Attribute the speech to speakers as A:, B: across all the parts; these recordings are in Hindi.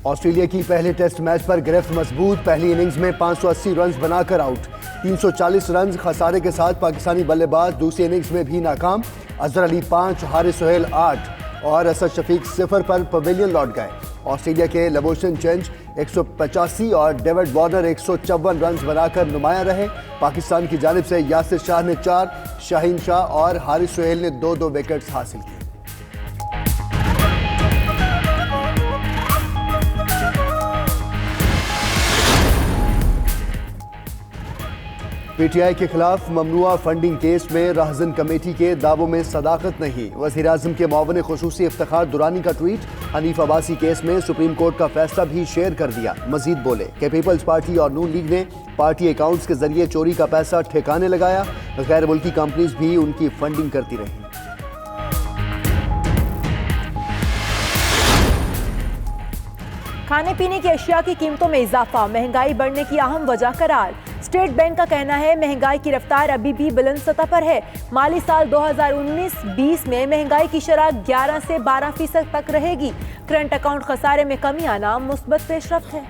A: ऑस्ट्रेलिया की पहले टेस्ट मैच पर गिरफ्त मजबूत। पहली इनिंग्स में 580 रन बनाकर आउट। 340 रन खसारे के साथ पाकिस्तानी बल्लेबाज दूसरी इनिंग्स में भी नाकाम। अजहर अली 5, हारिस सोहेल 8 और असद शफीक 0 पर पवेलियन लौट गए। ऑस्ट्रेलिया के लबोशन चेंज 185 और डेविड वार्नर 154 रन बनाकर नुमाया रहे। पाकिस्तान की जानिब से यासिर शाह ने 4, शाहीन शाह और हारिस सोहेल ने 2-2 विकेट्स हासिल किए। पीटीआई के खिलाफ ममनुआ फंडिंग केस में राहज़न कमेटी के दावों में सदाकत नहीं। वज़ीर-ए-आज़म के मुआविन ख़ुसूसी इफ्तिखार दुरानी का ट्वीट। हनीफ अब्बासी केस में सुप्रीम कोर्ट का फैसला भी शेयर कर दिया। मजीद बोले कि पीपल्स पार्टी और नून लीग ने पार्टी अकाउंट्स के जरिए चोरी का पैसा ठिकाने लगाया। गैर मुल्की कंपनीज भी उनकी फंडिंग करती रही।
B: खाने पीने की अशिया की कीमतों में इजाफा महंगाई बढ़ने की अहम वजह करार। स्टेट बैंक का कहना है महंगाई की रफ्तार अभी भी बुलंद सतह पर है। माली साल 2019-20 में महंगाई की शरह 11 से 12% तक रहेगी। करंट अकाउंट खसारे में कमी आना मुस्बत पेशरफ्त है।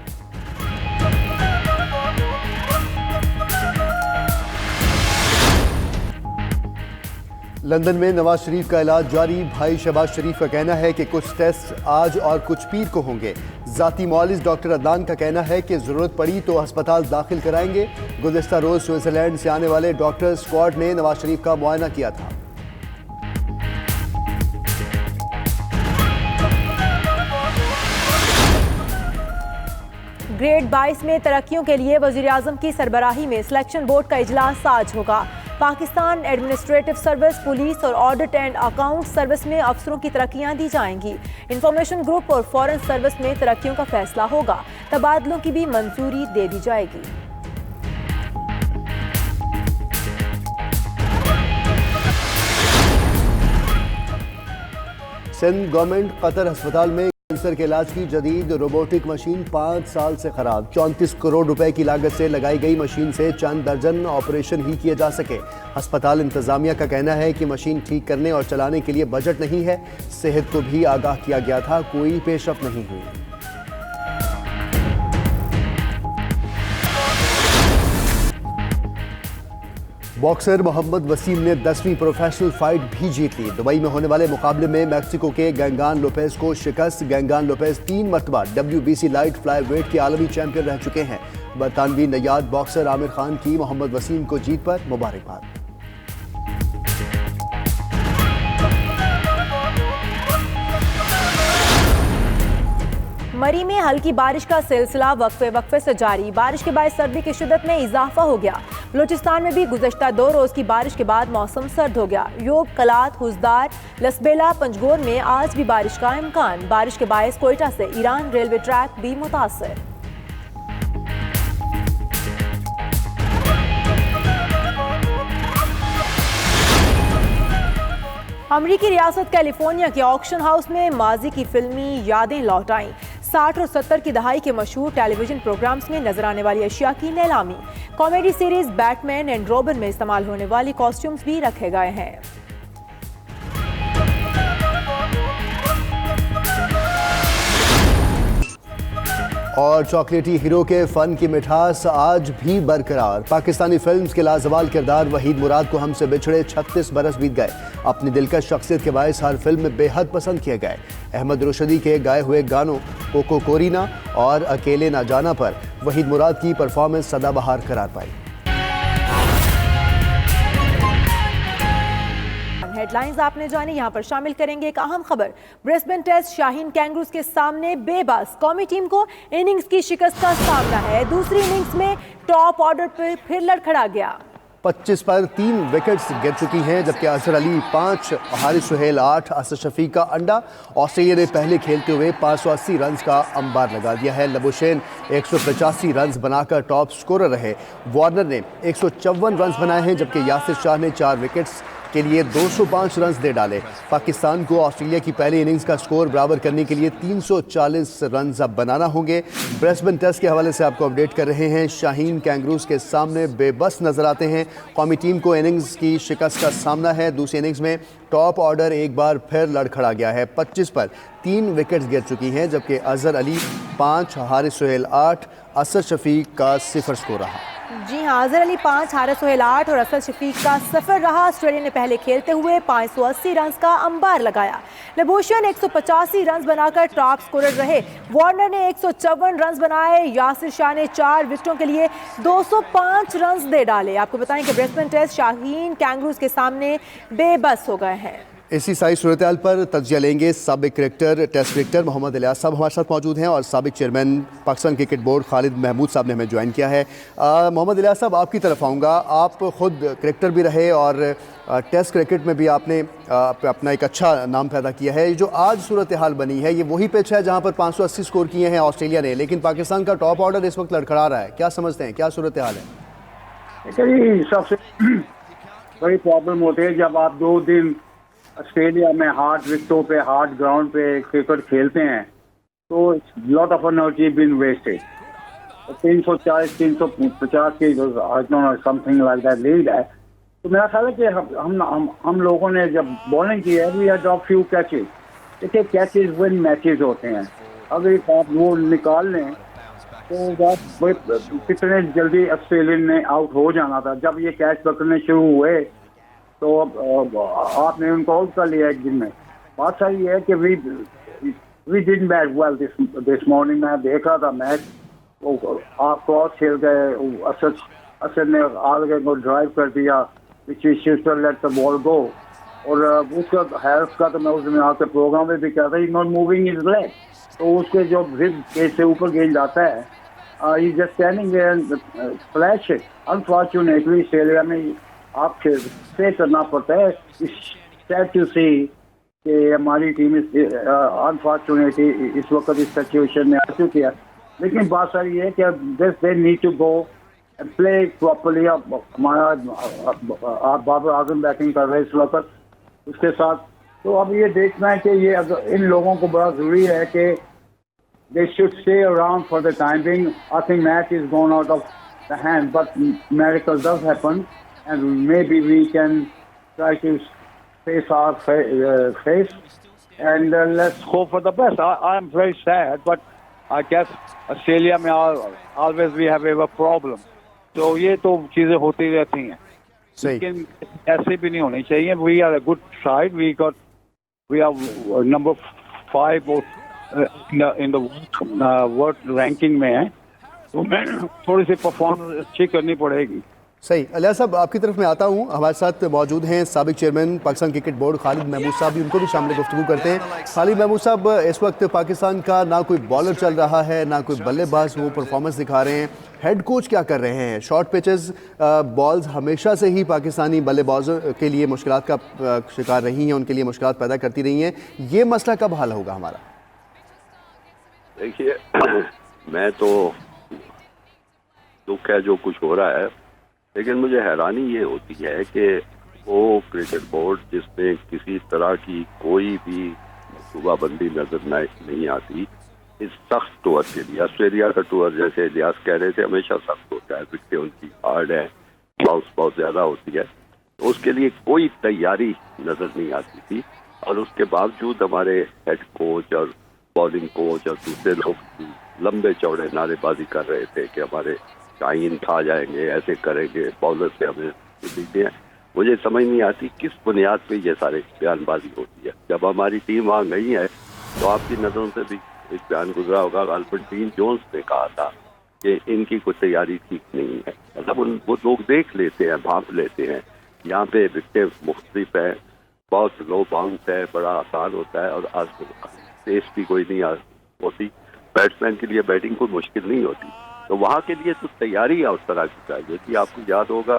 A: लंदन में नवाज शरीफ का इलाज जारी। भाई शहबाज शरीफ का कहना है कि कुछ टेस्ट आज और कुछ पीर को होंगे। जाती मुआलिज डॉक्टर अदनान का कहना है कि जरूरत पड़ी तो अस्पताल दाखिल कराएंगे। गुज़िश्ता रोज स्विट्जरलैंड से आने वाले डॉक्टर स्क्वाड ने नवाज शरीफ का मुआयना किया था।
B: ग्रेड 22 में तरक्कियों के लिए वज़ीर-ए-आज़म की सरबराही में सिलेक्शन बोर्ड का इजलास आज होगा। पाकिस्तान एडमिनिस्ट्रेटिव सर्विस, पुलिस और ऑडिट एंड अकाउंट सर्विस में अफसरों की तरक्कियां दी जाएंगी। इंफॉर्मेशन ग्रुप और फॉरेन सर्विस में तरक्कियों का फैसला होगा। तबादलों की भी मंजूरी दे दी जाएगी।
A: सिंध गवर्नमेंट कतर अस्पताल में कैंसर के इलाज की जदीद रोबोटिक मशीन 5 साल से खराब। 34 करोड़ रुपए की लागत से लगाई गई मशीन से चंद दर्जन ऑपरेशन ही किए जा सके। अस्पताल इंतजामिया का कहना है कि मशीन ठीक करने और चलाने के लिए बजट नहीं है। सेहत को भी आगाह किया गया था, कोई पेशरफ्त नहीं हुई। बॉक्सर मोहम्मद वसीम ने 10वीं प्रोफेशनल फाइट भी जीत ली। दुबई में होने वाले मुकाबले में मैक्सिको के गैंगान लोपेज को शिकस्त। गैंगान लोपेज 3 मरतबा WBC लाइट फ्लाईवेट के आलमी चैंपियन रह चुके हैं। बरतानवी नयाद बॉक्सर आमिर खान की मोहम्मद वसीम को जीत पर मुबारकबाद।
B: मरी में हल्की बारिश का सिलसिला वक्फे से जारी। बारिश के बाद सर्दी की शिद्दत में इजाफा हो गया। बलूचिस्तान में भी गुज़श्ता 2 रोज की बारिश के बाद मौसम सर्द हो गया। योब, कलात, हुजदार, लसबेला, पंजगोर में आज भी बारिश का इम्कान। बारिश के बायस कोयटा से ईरान रेलवे ट्रैक भी मुतासर। अमरीकी रियासत कैलिफोर्निया के ऑक्शन हाउस में माजी की फिल्मी यादें लौट आईं। 60 और 70 की दहाई के मशहूर टेलीविजन प्रोग्राम्स में नजर आने वाली अशिया की नीलामी। Comedy series Batman and robin में इस्तेमाल होने वाली कॉस्ट्यूम्स भी रखे गए हैं।
A: और चॉकलेटी हीरो के फन की मिठास आज भी बरकरार। पाकिस्तानी फिल्म्स के लाजवाल किरदार वहीद मुराद को हमसे बिछड़े 36 बरस बीत गए। अपनी दिलकश शख्सियत के बायस हर फिल्म में बेहद पसंद किए गए। अहमद रुशदी के गाए हुए गानों कोको कोरीना और अकेले ना जाना पर वहीद मुराद की परफॉर्मेंस सदाबहार करार पाई।
B: हेडलाइंस आपने जानी, यहाँ पर शामिल करेंगे एक अहम खबर। ब्रिस्बेन टेस्ट शाहीन कैंगरूज के सामने बेबस। कौमी टीम को इनिंग्स की शिकस्त का सामना है। दूसरी इनिंग्स में टॉप ऑर्डर पर फिर लड़खड़ा गया।
A: 25 पर 3 विकेट्स गिर चुकी हैं, जबकि अजहर अली 5, हारिस सोहेल 8, असद शफीक का अंडा। ऑस्ट्रेलिया ने पहले खेलते हुए 580 रन का अंबार लगा दिया है। लबोशेन 185 रन बनाकर टॉप स्कोरर रहे। वार्नर ने 154 रन बनाए हैं, जबकि यासिर शाह ने 4 विकेट्स के लिए 205 रन दे डाले। पाकिस्तान को ऑस्ट्रेलिया की पहली इनिंग्स का स्कोर बराबर करने के लिए 340 रन अब बनाना होंगे। ब्रिस्बेन टेस्ट के हवाले से आपको अपडेट कर रहे हैं। शाहीन कैंगरूज के सामने बेबस नजर आते हैं। कौमी टीम को इनिंग्स की शिकस्त का सामना है। दूसरी इनिंग्स में टॉप ऑर्डर एक बार फिर लड़खड़ा गया है। 25 पर 3 विकेट्स गिर चुकी हैं, जबकि अजहर अली 5, हारिस सोहेल 8, असद शफीक का 0 स्कोर रहा।
B: जी हां, अजहर अली 5, हारिस सोहेल 8 और असद शफीक का 0 रहा। ऑस्ट्रेलिया ने पहले खेलते हुए 580 रन का अंबार लगाया। लबूशियन 185 रन बनाकर टॉप स्कोरर रहे। वार्नर ने 154 रन बनाए। यासिर शाह ने 4 विकेटों के लिए 205 रन दे डाले। आपको बताएं कि ब्रिस्बेन टेस्ट शाहीन कैंगरूज के सामने बेबस हो गए हैं।
A: इसी सारी सूरत हाल पर तज्जिया लेंगे साबिक cricketer, test cricketer Mohammad Ilyas साहब हमारे साथ मौजूद हैं और साबिक chairman Pakistan cricket board Khalid Mahmood साहब ने हमें ज्वाइन किया है। मोहम्मद इलियास साहब, आपकी तरफ आऊँगा। आप खुद क्रिकेटर भी रहे और टेस्ट क्रिकेट में भी आपने अपना एक अच्छा नाम पैदा किया है। जो आज सूरत हाल बनी है, ये वही पिच है जहाँ पर 580 स्कोर किए हैं ऑस्ट्रेलिया ने, लेकिन पाकिस्तान का टॉप ऑर्डर इस वक्त लड़खड़ा रहा है। क्या समझते हैं, क्या सूरत हाल है?
C: सबसे बड़ी प्रॉब्लम होती है जब आप 2 दिन ऑस्ट्रेलिया में हार्ड विकेटों पे, हार्ड ग्राउंड पे क्रिकेट खेलते हैं, तो lot of energy been wasted. 340 350 की समथिंग लाइक दैट लीड है। तो मेरा ख्याल है कि हम लोगों ने जब बॉलिंग की है, we have drop few catches. देखिए, कैचेज विन मैचेज होते हैं। अगर आप वो निकाल लें तो कितने जल्दी ऑस्ट्रेलियन ने आउट हो जाना था। जब ये कैच पकड़ने शुरू हुए तो आपने उनको आउट कर लिया एक दिन में। बात सही है कि we didn't bat well this morning. मैं देख रहा था मैच, वो आप क्रॉस खेल गए, असद ने आगे को ड्राइव कर दिया, लेट द बॉल गो। और उसका हेल्थ का तो मैं उस दिन आके प्रोग्राम में भी कहता he not moving is leg, तो उसके जो रिब से ऊपर गेंद जाता है, he just standing there flash it. Unfortunately Australia में आपसे से करना पड़ता है। सैड टू सी कि हमारी टीम अनफॉर्चुनेटली इस वक्त इस सिचुएशन में आ चुकी है। लेकिन बात सारी है कि they need to go and play properly. हमारा आप बाबर आजम बैटिंग कर रहे हैं इस वक्त, उसके साथ तो अब ये देखना है कि ये इन लोगों को बड़ा जरूरी है कि they should stay around for the time being. I think match is gone out of the hand, but miracle does happen, and maybe we can try to face our face, and let's hope for the best. I am very sad, but I guess Australia में always we have a problem. तो ये तो चीजें होती रहती हैं, लेकिन ऐसे भी नहीं होनी चाहिए। We are a good side. We are number 5 or in the world ranking में है, तो मैं थोड़ी सी परफॉर्मेंस अच्छी करनी पड़ेगी।
A: सही। अलिया साहब, आपकी तरफ में आता हूँ। हमारे साथ मौजूद हैं साबिक chairman Pakistan cricket board Khalid Mahmood साहब भी, उनको भी शामिल गुफ्तगू करते हैं। खालिद महमूद साहब, इस वक्त पाकिस्तान का ना कोई बॉलर चल रहा है, ना कोई बल्लेबाज वो परफॉर्मेंस दिखा रहे हैं। हेड कोच क्या कर रहे हैं? शॉर्ट पिचेस बॉल्स हमेशा से ही पाकिस्तानी बल्लेबाजों के लिए मुश्किलात का शिकार रही हैं, उनके लिए मुश्किलात पैदा करती रही हैं। ये मसला कब हल होगा हमारा?
D: देखिए, मैं तो दुख है जो कुछ हो रहा है, लेकिन मुझे हैरानी ये होती है कि वो क्रिकेट बोर्ड जिसमें किसी तरह की कोई भी मनसूबाबंदी नजर नहीं आती इस सख्त टूर के लिए। ऑस्ट्रेलिया का टूर, जैसे इलियास कह रहे थे, हमेशा सख्त होता है, विकेटें उनकी हार्ड है, बाउंस बहुत ज्यादा होती है, तो उसके लिए कोई तैयारी नजर नहीं आती थी। और उसके बावजूद हमारे हेड कोच और बॉलिंग कोच और दूसरे लोग लंबे चौड़े नारेबाजी कर रहे थे कि हमारे शाहीन खा जाएंगे, ऐसे करेंगे, बॉलर से हमें जीते हैं। मुझे समझ नहीं आती किस बुनियाद पे ये सारे बयानबाजी होती है। जब हमारी टीम वहाँ नहीं है तो आपकी नज़रों से भी एक बयान गुजरा होगा, गालपन डीन जोन्स ने कहा था कि इनकी कोई तैयारी ठीक नहीं है। मतलब वो लोग देख लेते हैं, भाप लेते हैं, यहाँ पे विकेटें मुख्तलिफ है, बहुत लो बाउंस है, बड़ा आसान होता है और आज पेस भी कोई नहीं होती। बैट्समैन के लिए बैटिंग कोई मुश्किल नहीं होती, तो वहाँ के लिए तो तैयारी है उस तरह की चाहिए थी। आपको याद होगा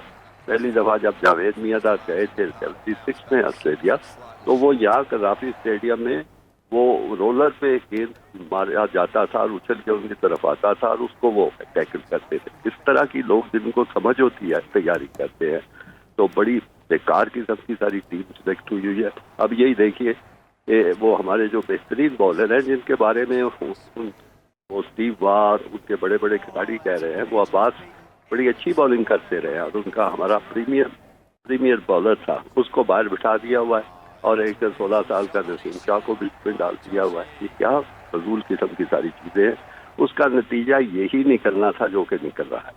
D: पहली दफ़ा जब जावेद मियां गए थे 76 में ऑस्ट्रेलिया, तो वो यहाँ कज़ाफी स्टेडियम में वो रोलर पे गेंद मारा जाता था और उछल के उनकी तरफ आता था और उसको वो टैकल करते थे। इस तरह की लोग जिनको समझ होती है तैयारी करते हैं, तो बड़ी बेकार किस्म की सारी टीम सिलेक्ट हुई हुई है। अब यही देखिए वो हमारे जो बेहतरीन बॉलर हैं जिनके बारे में वो स्टीव वार उनके बड़े बड़े खिलाड़ी कह रहे हैं, वो अब्बास बड़ी अच्छी बॉलिंग करते रहे और उनका हमारा प्रीमियर बॉलर था, उसको बाहर बिठा दिया हुआ है और एक 16 साल का नसीम शाह को बीच में डाल दिया हुआ है। ये क्या फजूल किस्म की सारी चीजें हैं। उसका नतीजा यही निकलना था जो कि निकल रहा है।